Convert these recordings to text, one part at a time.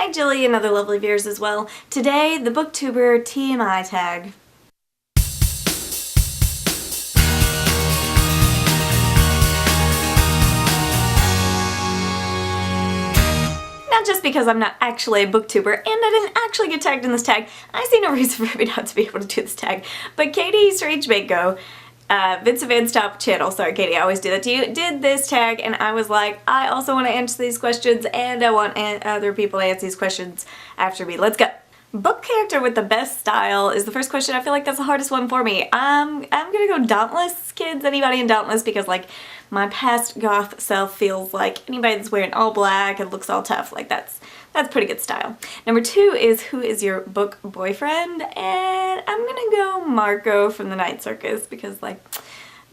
Hi Jilly and other lovely viewers as well. Today, the Booktuber TMI Tag. Not just because I'm not actually a booktuber and I didn't actually get tagged in this tag, I see no reason for me not to be able to do this tag, but Katie Strangemango, Vincent Van Stop channel, sorry Katie, I always do that to you, did this tag and I was like, I also want to answer these questions and I want other people to answer these questions after me. Let's go. Book character with the best style is the first question. I feel like that's the hardest one for me. I'm gonna go Dauntless, kids. Anybody in Dauntless, because like my past goth self feels like anybody that's wearing all black and looks all tough. Like that's pretty good style. Number 2 is Who Is Your Book Boyfriend? And I'm gonna go Marco from the Night Circus because like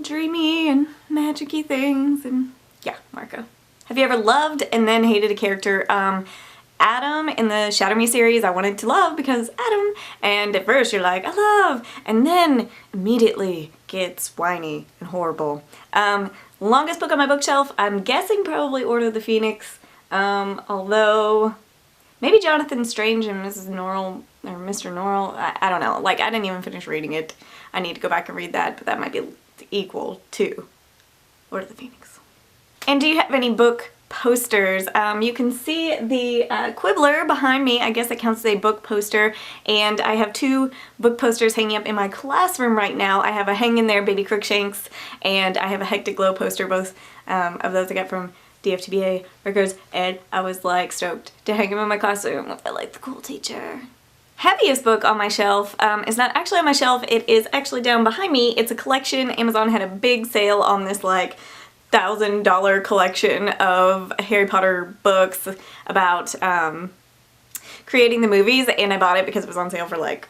dreamy and magic-y things, and yeah, Marco. Have you ever loved and then hated a character? Adam in the Shatter Me series I wanted to love because Adam, and at first you're like, I love, and then immediately gets whiny and horrible. Longest book on my bookshelf, I'm guessing probably Order of the Phoenix, although maybe Jonathan Strange and Mrs. Norrell, or Mr. Norrell, I don't know, like I didn't even finish reading it. I need to go back and read that, but that might be equal to Order of the Phoenix. And do you have any book posters? You can see the Quibbler behind me. I guess it counts as a book poster, and I have 2 book posters hanging up in my classroom right now. I have a Hang in There Baby Crookshanks, and I have a Hectic Glow poster, both of those I got from DFTBA records, and I was like stoked to hang them in my classroom. I felt like the cool teacher. Heaviest book on my shelf is not actually on my shelf, it is actually down behind me. It's a collection. Amazon had a big sale on this like $1,000 collection of Harry Potter books about creating the movies, and I bought it because it was on sale for like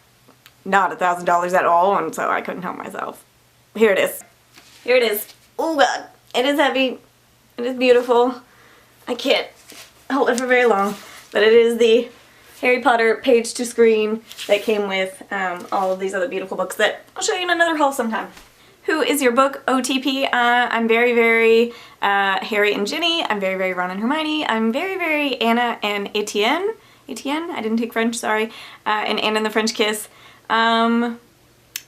not $1,000 at all, and so I couldn't help myself. Here it is. Here it is. Oh god. It is heavy. It is beautiful. I can't hold it for very long, but it is the Harry Potter page to screen that came with all of these other beautiful books that I'll show you in another haul sometime. Who is your book OTP? I'm very, very Harry and Ginny. I'm very, very Ron and Hermione. I'm very, very Anna and Etienne. Etienne? I didn't take French, sorry. And Anna and the French Kiss. And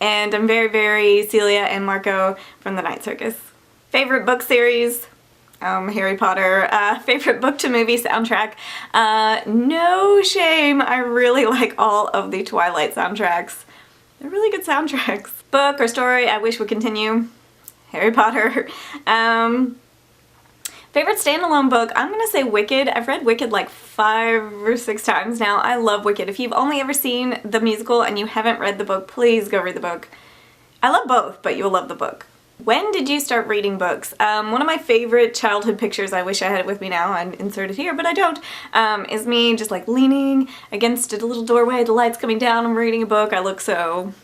I'm very, very Celia and Marco from the Night Circus. Favorite book series? Harry Potter. Favorite book to movie soundtrack? No shame. I really like all of the Twilight soundtracks. They're really good soundtracks. Book or story I wish would continue? Harry Potter. Favorite standalone book? I'm gonna say Wicked. I've read Wicked like 5 or 6 times now. I love Wicked. If you've only ever seen the musical and you haven't read the book, please go read the book. I love both, but you'll love the book. When did you start reading books? One of my favorite childhood pictures, I wish I had it with me now, I'd insert it here, but I don't, is me just like leaning against a little doorway, the light's coming down, I'm reading a book, I look so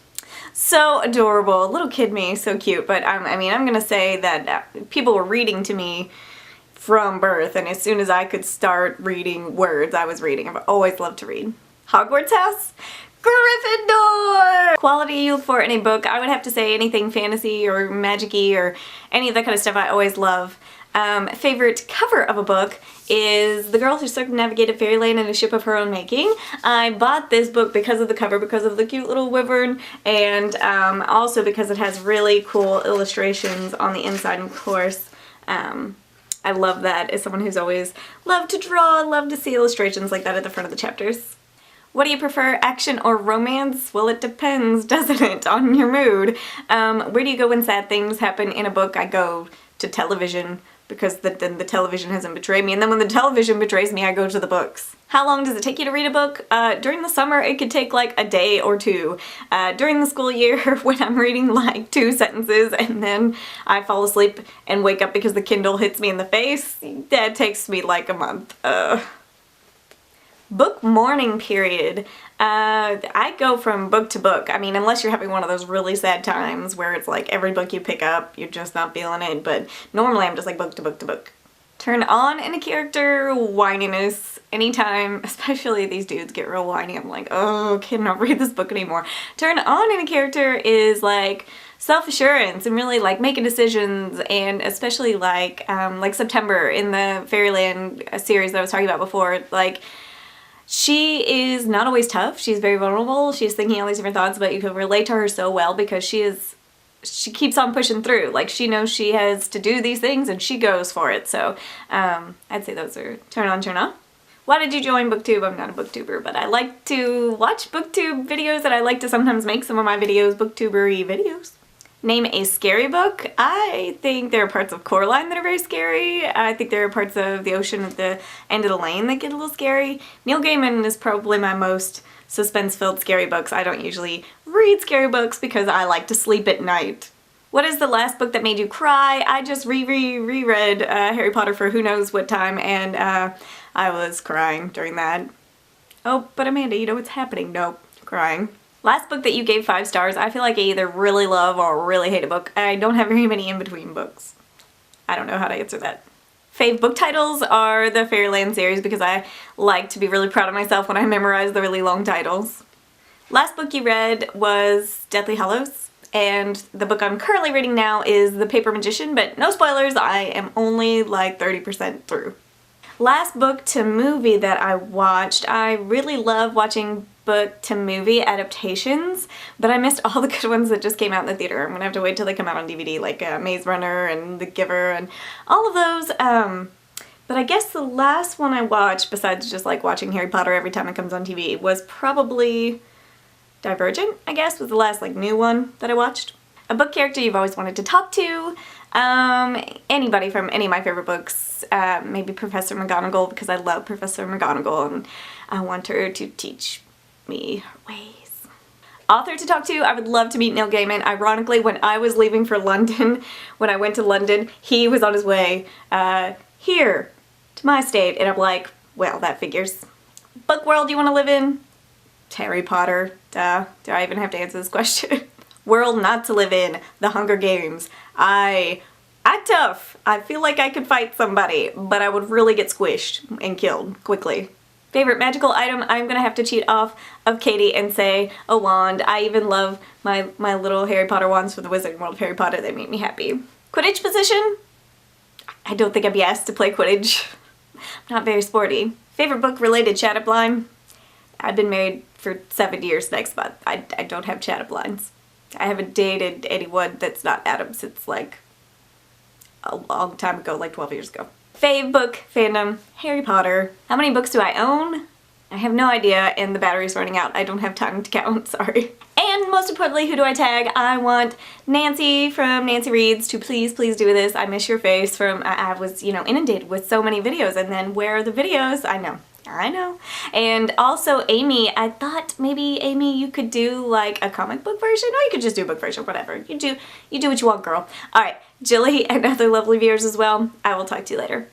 adorable. Little kid me, so cute, but I mean, I'm gonna say that people were reading to me from birth, and as soon as I could start reading words, I was reading. I've always loved to read. Hogwarts house? Gryffindor! Quality you look for in a book, I would have to say anything fantasy or magic-y or any of that kind of stuff I always love. Favorite cover of a book is The Girl Who Circumnavigated Fairyland in a Ship of Her Own Making. I bought this book because of the cover, because of the cute little wyvern, and also because it has really cool illustrations on the inside, of course. I love that as someone who's always loved to draw, loved to see illustrations like that at the front of the chapters. What do you prefer, action or romance? Well, it depends, doesn't it, on your mood. Where do you go when sad things happen in a book? I go to television, because then the television hasn't betrayed me, and then when the television betrays me, I go to the books. How long does it take you to read a book? During the summer, it could take like a day or 2. During the school year, when I'm reading like 2 sentences and then I fall asleep and wake up because the Kindle hits me in the face, that takes me like a month. Book mourning period. I go from book to book. I mean, unless you're having one of those really sad times where it's like every book you pick up, you're just not feeling it, but normally I'm just like book to book to book. Turn on in a character, whininess, anytime, especially these dudes get real whiny, I'm like, oh, cannot read this book anymore. Turn on in a character is like self-assurance and really like making decisions, and especially like September in the Fairyland series that I was talking about before, like She is not always tough. She's very vulnerable. She's thinking all these different thoughts, but you can relate to her so well because she keeps on pushing through. Like, she knows she has to do these things and she goes for it. So I'd say those are turn on, turn off. Why did you join Booktube? I'm not a booktuber, but I like to watch Booktube videos, and I like to sometimes make some of my videos booktubery videos. Name a scary book. I think there are parts of Coraline that are very scary. I think there are parts of The Ocean at the End of the Lane that get a little scary. Neil Gaiman is probably my most suspense-filled scary books. I don't usually read scary books because I like to sleep at night. What is the last book that made you cry? I just reread Harry Potter for who knows what time, and I was crying during that. Oh, but Amanda, you know what's happening. Nope, crying. Last book that you gave 5 stars. I feel like I either really love or really hate a book. I don't have very many in-between books. I don't know how to answer that. Fave book titles are the Fairyland series because I like to be really proud of myself when I memorize the really long titles. Last book you read was Deathly Hallows, and the book I'm currently reading now is The Paper Magician, but no spoilers, I am only like 30% through. Last book to movie that I watched, I really love watching book to movie adaptations, but I missed all the good ones that just came out in the theater. I'm gonna have to wait till they come out on DVD, like Maze Runner and The Giver and all of those. But I guess the last one I watched, besides just like watching Harry Potter every time it comes on TV, was probably Divergent, I guess, was the last like new one that I watched. A book character you've always wanted to talk to. Anybody from any of my favorite books, maybe Professor McGonagall, because I love Professor McGonagall and I want her to teach me her ways. Author to talk to, I would love to meet Neil Gaiman. Ironically, when I was leaving for London, when I went to London, he was on his way here to my state, and I'm like, well, that figures. Book world you want to live in? Harry Potter, duh. Do I even have to answer this question? World not to live in, The Hunger Games. I'm tough. I feel like I could fight somebody, but I would really get squished and killed quickly. Favorite magical item? I'm gonna have to cheat off of Katie and say a wand. I even love my little Harry Potter wands for the Wizarding World of Harry Potter. They make me happy. Quidditch position? I don't think I'd be asked to play Quidditch. I'm not very sporty. Favorite book related chat-up line? I've been married for 7 years next month. I don't have chat-up lines. I haven't dated anyone that's not Adam since like a long time ago, like 12 years ago. Fave book fandom, Harry Potter. How many books do I own? I have no idea, and the battery's running out. I don't have time to count, sorry. And most importantly, who do I tag? I want Nancy from Nancy Reads to please do this. I miss your face from, I was, you know, inundated with so many videos, and then where are the videos? I know. And also Amy, I thought maybe Amy you could do like a comic book version, or you could just do a book version, whatever. You do what you want, girl. Alright, Jilly and other lovely viewers as well, I will talk to you later.